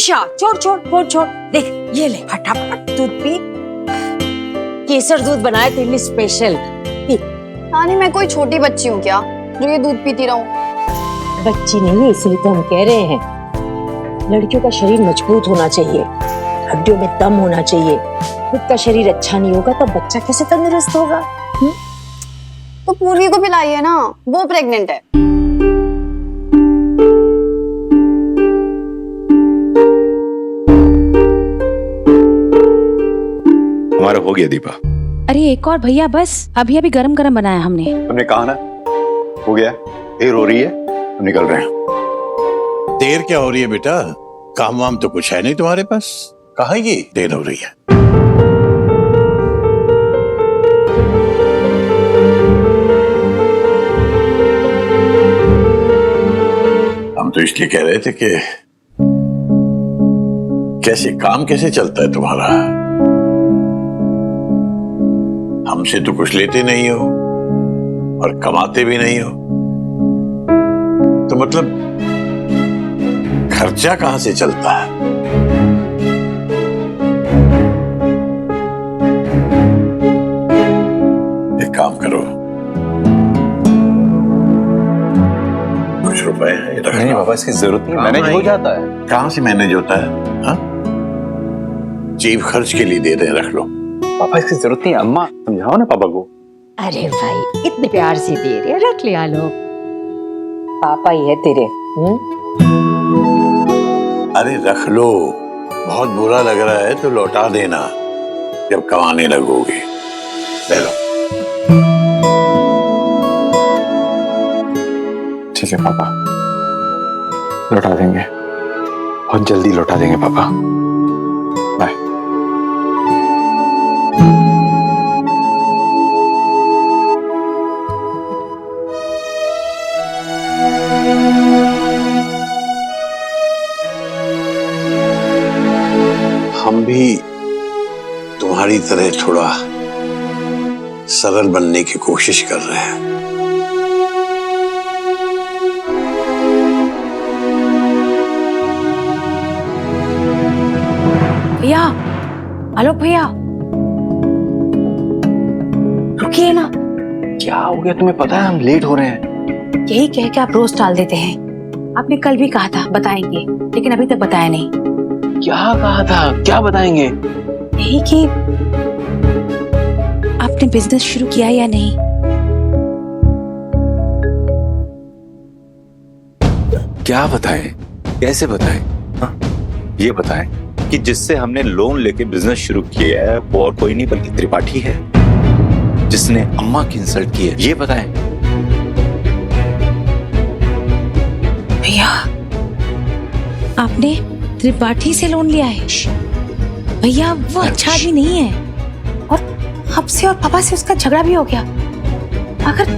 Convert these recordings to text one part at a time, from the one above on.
ईशा छोड़ छोड़ फोन छोड़, देख ये ले फटाफट दूध पी। केसर दूध बनाया तेरे लिए स्पेशल, पी। नानी मैं कोई छोटी बच्ची हूँ क्या जो ये दूध पीती रहूं? बच्ची नहीं है इसलिए तो हम कह रहे हैं, लड़कियों का शरीर मजबूत होना चाहिए, हड्डियों में दम होना चाहिए। खुद का शरीर अच्छा नहीं होगा तो बच्चा कैसे तंदुरुस्त होगा? तो पूर्वी को पिलाइए ना, वो प्रेग्नेंट है। हमारा हो गया दीपा। अरे एक और भैया, बस अभी अभी गरम गरम बनाया हमने। तुमने कहा ना हो गया, देर हो रही है तो निकल रहे हैं। देर क्या हो रही है बेटा, काम वाम तो कुछ है नहीं तुम्हारे पास, कहाँ ये देर हो रही है? हम तो इसलिए कह रहे थे कि कैसे काम कैसे चलता है तुम्हारा, हमसे तो कुछ लेते नहीं हो और कमाते भी नहीं हो, तो मतलब खर्चा कहां से चलता है? एक काम करो, कुछ रुपए हैं, नहीं बाबा इसकी जरूरत नहीं, मैनेज हो जाता है। कहां से मैनेज होता है? हाँ, जेब खर्च के लिए दे रहे, रख लो। पापा इसकी जरूरत नहीं, अम्मा समझाओ ना पापा को। अरे भाई इतने प्यार से दे रहे, रख लिया लो, पापा ही है तेरे। अरे रख लो, बहुत बुरा लग रहा है तो लौटा देना जब कमाने लगोगे। ले लो। ठीक है पापा, लौटा देंगे, बहुत जल्दी लौटा देंगे पापा। बाय। हम भी तुम्हारी तरह थोड़ा सरल बनने की कोशिश कर रहे हैं। भैया, आलोक भैया, रुकिए ना। क्या हो गया तुम्हें पता है हम लेट हो रहे हैं? यही कह के आप रोज टाल देते हैं। आपने कल भी कहा था बताएंगे, लेकिन अभी तक बताया नहीं। क्या कहा था, क्या बताएंगे? यही कि आपने बिजनेस शुरू किया या नहीं। क्या बताएं, कैसे बताएं? हाँ? ये बताएं कि जिससे हमने लोन लेके बिजनेस शुरू किया है वो और कोई नहीं बल्कि त्रिपाठी है, जिसने अम्मा की इंसल्ट की है, ये बताएं। भैया, आपने त्रिपाठी से लोन लिया है? भैया वो अच्छा आदमी नहीं है, और आपसे और पापा से उसका झगड़ा भी हो गया। अगर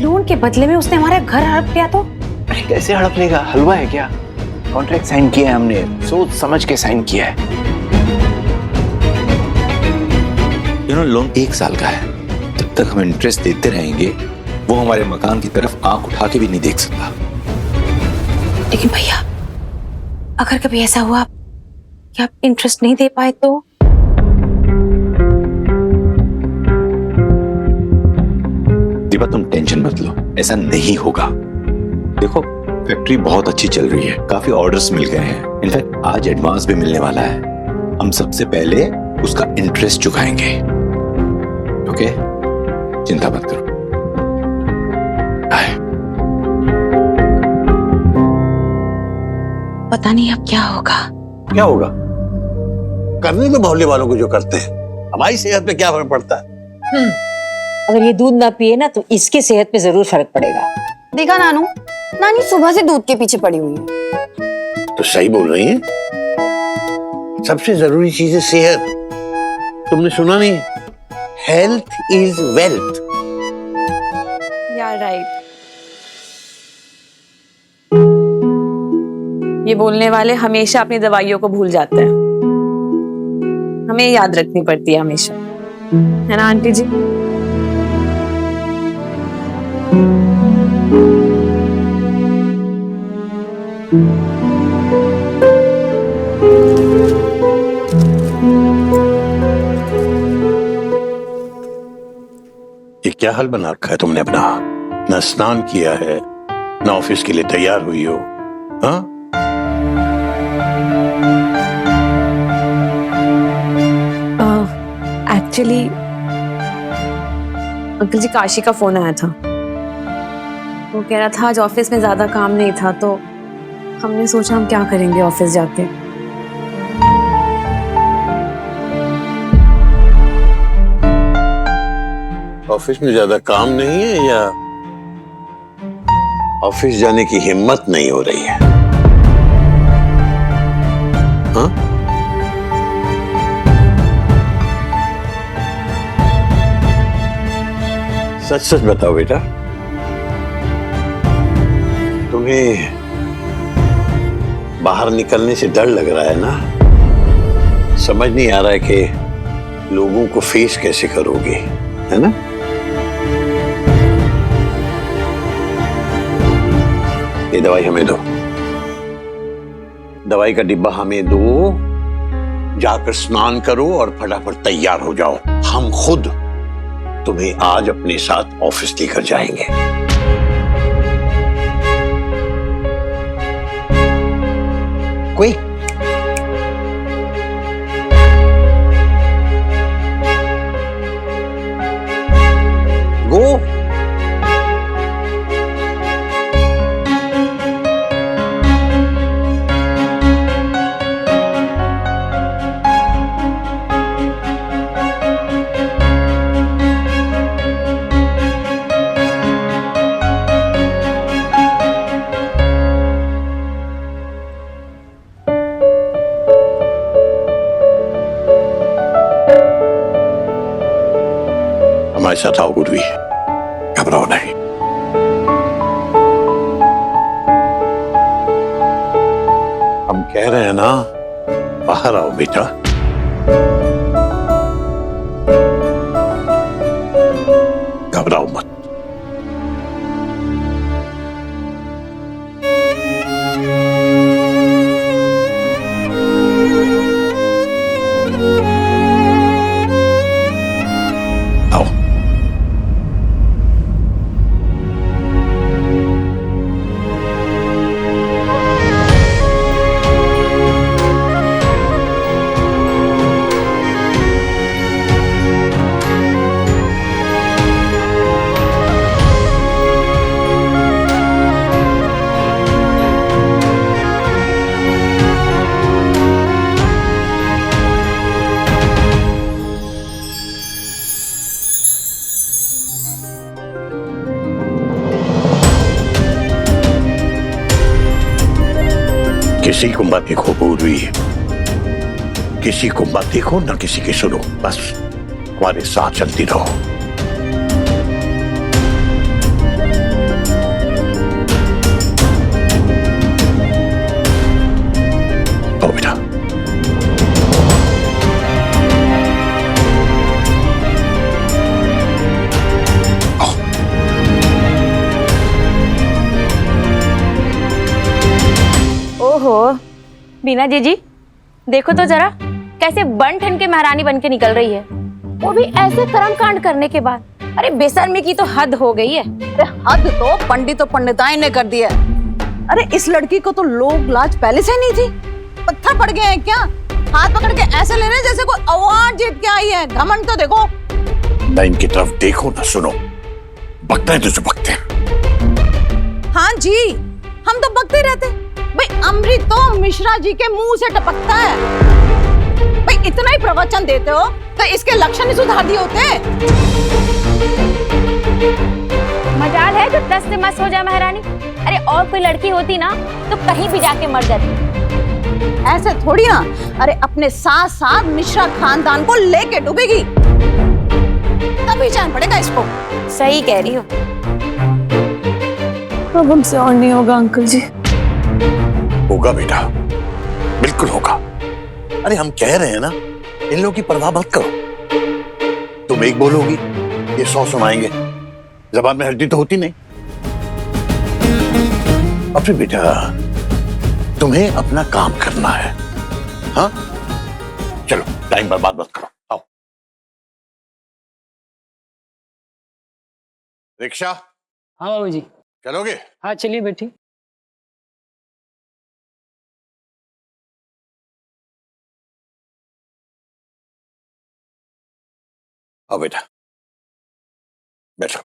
लोन के बदले में उसने हमारा घर हड़प लिया तो? अरे कैसे हड़प लेगा, हलवा है क्या? कॉन्ट्रैक्ट साइन किया है हमने, सोच समझ के साइन किया है। लोन 1 साल का है, जब तक हम इंटरेस्ट देते रहेंगे वो हमारे मकान की तरफ आंख उठा के भी नहीं देख सकता। लेकिन भैया, अगर कभी ऐसा हुआ कि आप इंटरेस्ट नहीं दे पाए तो? दीपा तुम टेंशन मत लो, ऐसा नहीं होगा। देखो फैक्ट्री बहुत अच्छी चल रही है, काफी ऑर्डर्स मिल गए हैं, इनफैक्ट आज एडवांस भी मिलने वाला है। हम सबसे पहले उसका इंटरेस्ट चुकाएंगे। ओके, चिंता मत करो। पता नहीं अब क्या होगा। क्या होगा? करने तो मोहल्ले वालों को जो करते हैं, हमारी सेहत पे क्या फर्क पड़ता है? अगर ये दूध ना पिए ना तो इसकी सेहत पे जरूर फर्क पड़ेगा। देखा नानू, नानी सुबह से दूध के पीछे पड़ी हुई है। तो सही बोल रही है, सबसे जरूरी चीज है सेहत। तुमने सुना नहीं, हेल्थ इज वेल्थ। यार राइट। ये बोलने वाले हमेशा अपनी दवाइयों को भूल जाते हैं, हमें याद रखनी पड़ती है हमेशा, है ना आंटी जी? क्या हाल बना रखा है तुमने अपना? ना स्नान किया है, ना ऑफिस के लिए तैयार हुई हो। हाँ, एक्चुअली अंकल जी काशी का फोन आया था। वो कह रहा था आज ऑफिस में ज्यादा काम नहीं था, तो हमने सोचा हम क्या करेंगे ऑफिस जाके। ऑफिस में ज्यादा काम नहीं है या ऑफिस जाने की हिम्मत नहीं हो रही है? हाँ? सच सच बताओ बेटा, तुम्हें बाहर निकलने से डर लग रहा है ना? समझ नहीं आ रहा है कि लोगों को फेस कैसे करोगे, है ना? ये दवाई हमें दो, दवाई का डिब्बा हमें दो, जाकर स्नान करो और फटाफट तैयार हो जाओ। हम खुद तुम्हें आज अपने साथ ऑफिस लेकर जाएंगे। कोई गो। हमारे साथ आओ गुरवी, घबराओ नहीं। हम कह रहे हैं ना, बाहर आओ बेटा। घबराओ मत। आओ। किसी को मत देखो पूर्वी, किसी को मत देखो, ना किसी की सुनो, बस हमारे साथ चलती रहो। आओ बेटा। आओ। ओहो बीना जीजी, देखो तो जरा कैसे बन ठन के महारानी बन के निकल रही है, वो भी ऐसे कर्म कांड करने के बाद। अरे बेशर्मी की तो हद हो गई है। अरे हद तो पंडित और पंडिताई ने कर दिया। अरे इस लड़की को तो लोग लाज पहले से नहीं थी। पत्थर पड़ गए हैं क्या? हाथ पकड़ के ऐसे ले रहे जैसे कोई अवार्ड जीत के आई है। घमंड तो देखो। ना इनकी तरफ देखो ना सुनो, बकते हैं तो बकते हैं। हाँ जी, हम तो बकते रहते भाई। अमृत तो मिश्रा जी के मुंह से टपकता है भाई। इतना ही प्रवचन देते हो तो इसके लक्षण ही सुधार दिए होते। मजाल है जो 10 से मस हो जाए महारानी। अरे और कोई लड़की होती ना तो कहीं भी जाके मर जाती। ऐसे थोड़ी ना। अरे अपने साथ साथ मिश्रा खानदान को लेके डूबेगी, तभी जान पड़ेगा इसको। सही कह रही हो। अब हमसे और नहीं होगा अंकल जी। होगा बेटा, बिल्कुल होगा। अरे हम कह रहे हैं ना, इन लोगों की परवाह मत करो। तुम एक बोलोगी, ये 100 सुनाएंगे। जबान में हड्डी तो होती नहीं। अब फिर बेटा, तुम्हें अपना काम करना है। हाँ चलो, टाइम बर्बाद मत करो। रिक्शा हाँ बाबू जी। चलोगे? हाँ चलिए बेटी। आओ बेटा, बैठो।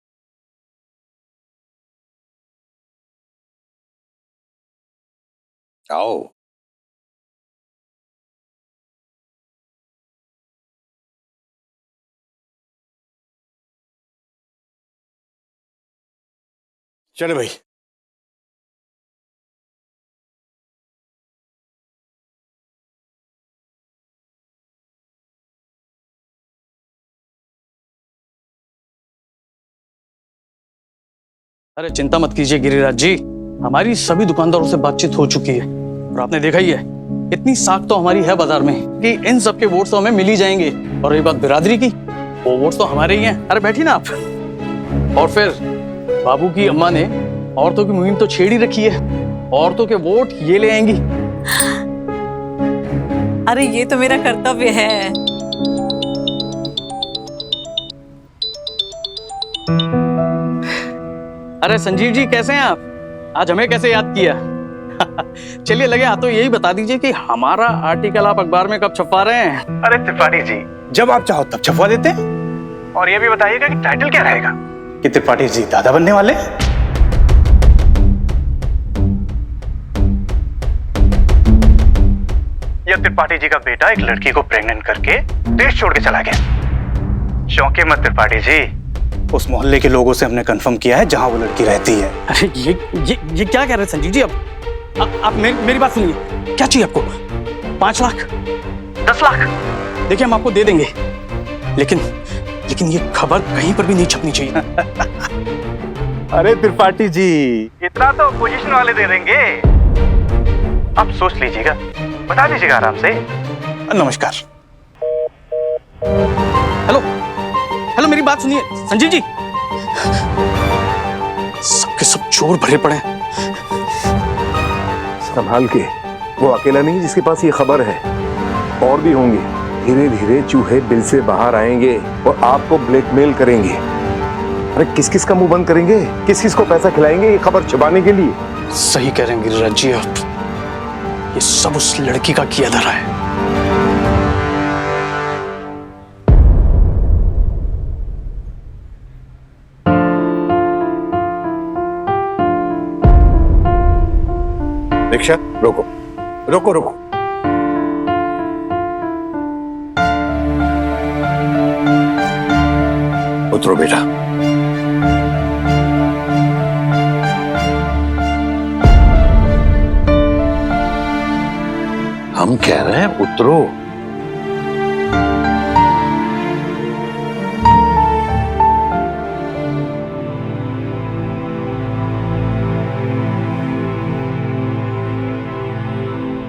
आओ। चलो भाई। अरे चिंता मत कीजिए गिरिराज जी, हमारी सभी दुकानदारों से बातचीत हो चुकी है और आपने देखा ही है, इतनी साख तो हमारी है बाजार में कि इन सब के वोट्स तो हमें मिल ही जाएंगे। और रही बात बिरादरी की, वो वोट्स तो हमारे ही हैं। अरे बैठिए ना आप। और फिर बाबू की अम्मा ने औरतों की मुहिम तो छेड़ ही रखी है, औरतों के वोट ये ले आएंगी। अरे ये तो मेरा कर्तव्य है। अरे संजीव जी कैसे हैं आप? आज हमें कैसे याद किया? चलिए लगे हाथों यही बता दीजिए कि हमारा आर्टिकल आप अखबार में कब छपवा रहे हैं? अरे त्रिपाठी जी, जब आप चाहो तब छपवा देते हैं। और ये भी बताइएगा कि टाइटल क्या रहेगा? कि त्रिपाठी जी दादा बनने वाले? या त्रिपाठी जी का बेटा एक लड़की को प्रेग्नेंट करके देश छोड़ के चला गया? चौंके मत त्रिपाठी जी, उस मोहल्ले के लोगों से हमने कंफर्म किया है जहां वो लड़की रहती है। अरे ये क्या कह रहे हैं संजीव जी? आप मेरी बात सुनिए, क्या चाहिए आपको? 5 लाख, 10 लाख? देखिए हम आपको दे देंगे, लेकिन ये खबर कहीं पर भी नहीं छपनी चाहिए। अरे त्रिपाठी जी, इतना तो पोजीशन वाले दे देंगे। आप सोच लीजिएगा, बता दीजिएगा आराम से। नमस्कार। हेलो मेरी बात सुनिए संजीव जी, सबके सब चोर भरे पड़े हैं। संभाल के, वो अकेला नहीं जिसके पास ये खबर है, और भी होंगे। धीरे धीरे चूहे बिल से बाहर आएंगे और आपको ब्लैकमेल करेंगे। अरे किस किस का मुंह बंद करेंगे, किस किस को पैसा खिलाएंगे ये खबर छुपाने के लिए? सही कह रहे हैं गिरिराज जी आप, ये सब उस लड़की का किया धरा है। रिक्शा रोको रोको रोको। उतरो बेटा। हम कह रहे हैं उतरो।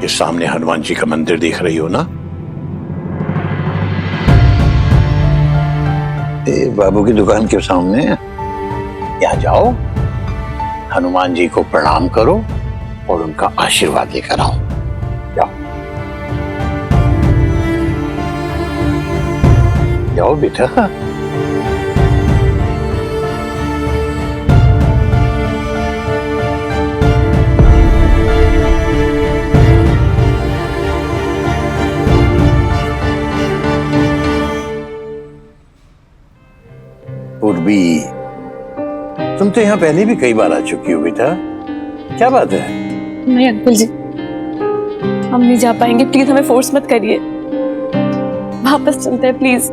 ये सामने हनुमान जी का मंदिर देख रही हो ना? बाबू की दुकान के सामने, यहाँ जाओ, हनुमान जी को प्रणाम करो और उनका आशीर्वाद लेकर आओ। जाओ जाओ बेटा। पूर्वी, तुम तो यहाँ पहले भी कई बार आ चुकी हो बेटा, क्या बात है? नहीं अंकल जी, हम नहीं जा पाएंगे, प्लीज हमें फोर्स मत करिए, वापस चलते हैं प्लीज।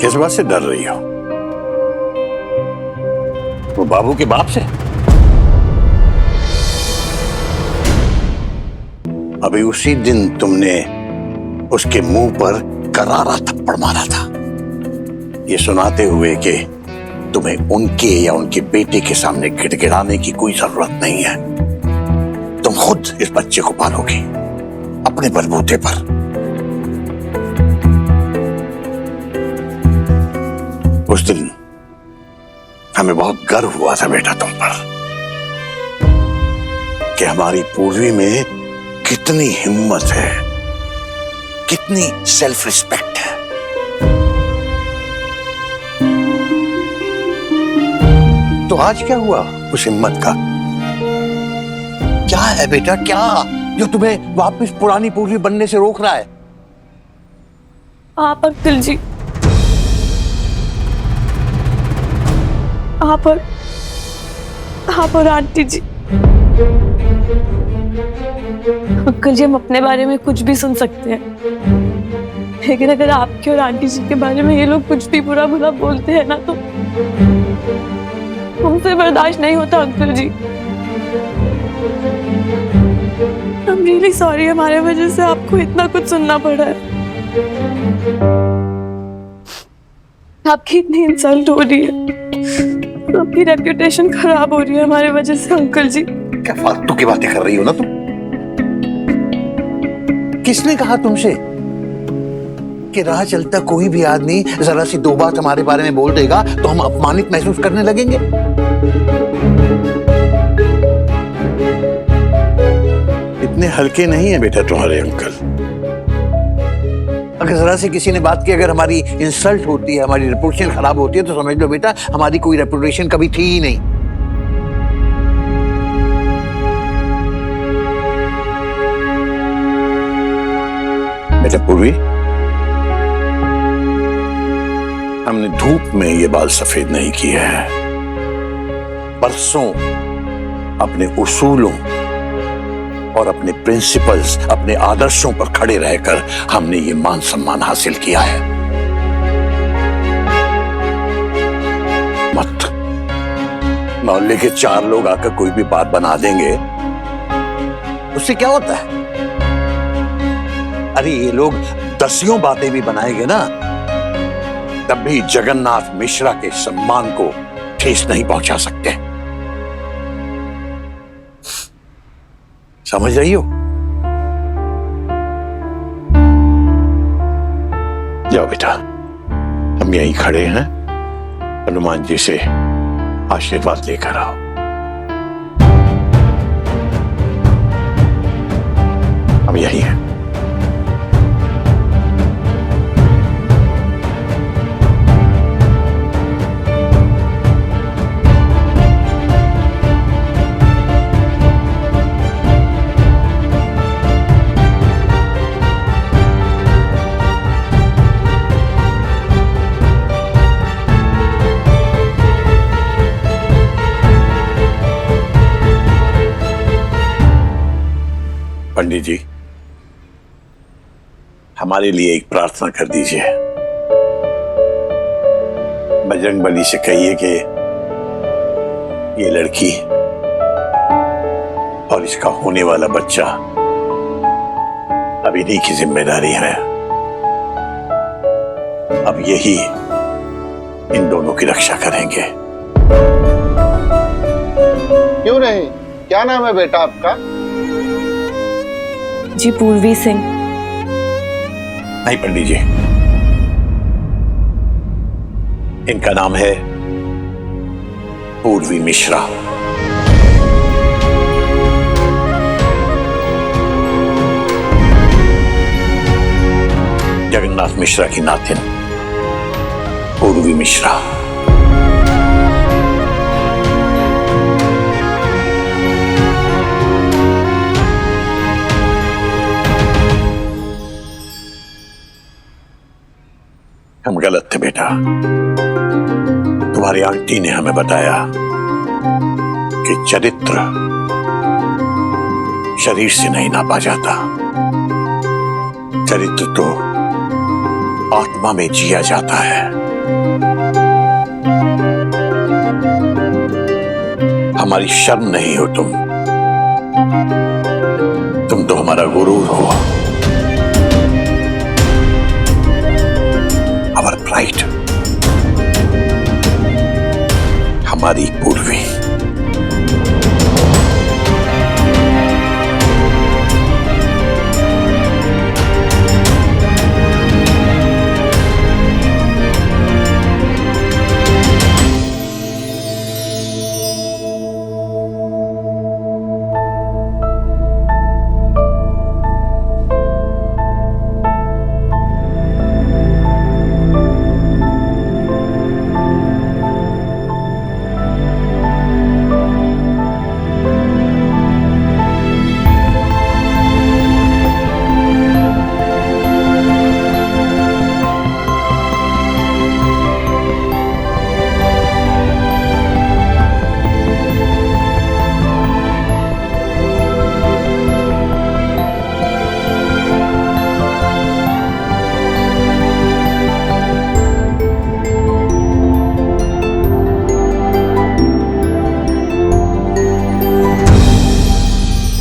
किस बात से डर रही हो? वो बाबू के बाप से? अभी उसी दिन तुमने उसके मुंह पर करारा थप्पड़ मारा था, ये सुनाते हुए कि तुम्हें उनके या उनके बेटे के सामने गिड़गिड़ाने की कोई जरूरत नहीं है। तुम खुद इस बच्चे को पालोगे अपने बलबूते पर। उस दिन हमें बहुत गर्व हुआ था बेटा तुम पर, कि हमारी पूर्वी में कितनी हिम्मत है कितनी सेल्फ रिस्पेक्ट है। तो आज क्या हुआ उस हिम्मत का? क्या है बेटा, क्या जो तुम्हें वापस पुरानी पूर्वी बनने से रोक रहा है? आप अंकल जी, आप और आंटी जी। अंकल जी, हम अपने बारे में कुछ भी सुन सकते हैं, लेकिन अगर आपके और आंटी जी के बारे में ये लोग कुछ भी बुरा भला बोलते हैं ना, तो हमसे बर्दाश्त नहीं होता uncle ji. I'm really sorry, हमारे वजह से आपको इतना कुछ सुनना पड़ा है। आपकी इतनी इंसल्ट हो रही है, आपकी रेप्यूटेशन खराब हो रही है हमारे वजह से अंकल जी। क्या फालतू की बातें कर रही हो ना तुम? किसने कहा तुमसे कि राह चलता कोई भी आदमी जरा सी दो बात हमारे बारे में बोल देगा तो हम अपमानित महसूस करने लगेंगे? इतने हल्के नहीं है बेटा तुम्हारे अंकल। अगर जरा से किसी ने बात की, अगर हमारी इंसल्ट होती है, हमारी रेपुटेशन खराब होती है, तो समझ लो बेटा हमारी कोई रेपुटेशन कभी थी ही नहीं। बेटा पूर्वी, हमने धूप में ये बाल सफेद नहीं किए हैं। परसों अपने उसूलों और अपने प्रिंसिपल्स, अपने आदर्शों पर खड़े रहकर हमने ये मान सम्मान हासिल किया है। मत मोहल्ले के 4 लोग आकर कोई भी बात बना देंगे, उससे क्या होता है? अरे ये लोग 10 बातें भी बनाएंगे ना, तब भी जगन्नाथ मिश्रा के सम्मान को ठेस नहीं पहुंचा सकते। समझ रही हो? जाओ बेटा, हम यहीं खड़े हैं, हनुमान जी से आशीर्वाद लेकर आओ। हम यहीं हैं। पंडित जी, हमारे लिए एक प्रार्थना कर दीजिए। बजरंगबली से कहिए कि ये लड़की और इसका होने वाला बच्चा अब इन्हीं की जिम्मेदारी है। अब यही इन दोनों की रक्षा करेंगे। क्यों नहीं? क्या नाम है बेटा आपका? जी, पूर्वी सिंह। नहीं पंडित जी, इनका नाम है पूर्वी मिश्रा। जगन्नाथ मिश्रा की नातिन पूर्वी मिश्रा। हम गलत थे बेटा। तुम्हारी आंटी ने हमें बताया कि चरित्र शरीर से नहीं नापा जाता, चरित्र तो आत्मा में जिया जाता है। हमारी शर्म नहीं हो तुम तो हमारा गुरूर हो। Our pride, हमारी पूर्वी।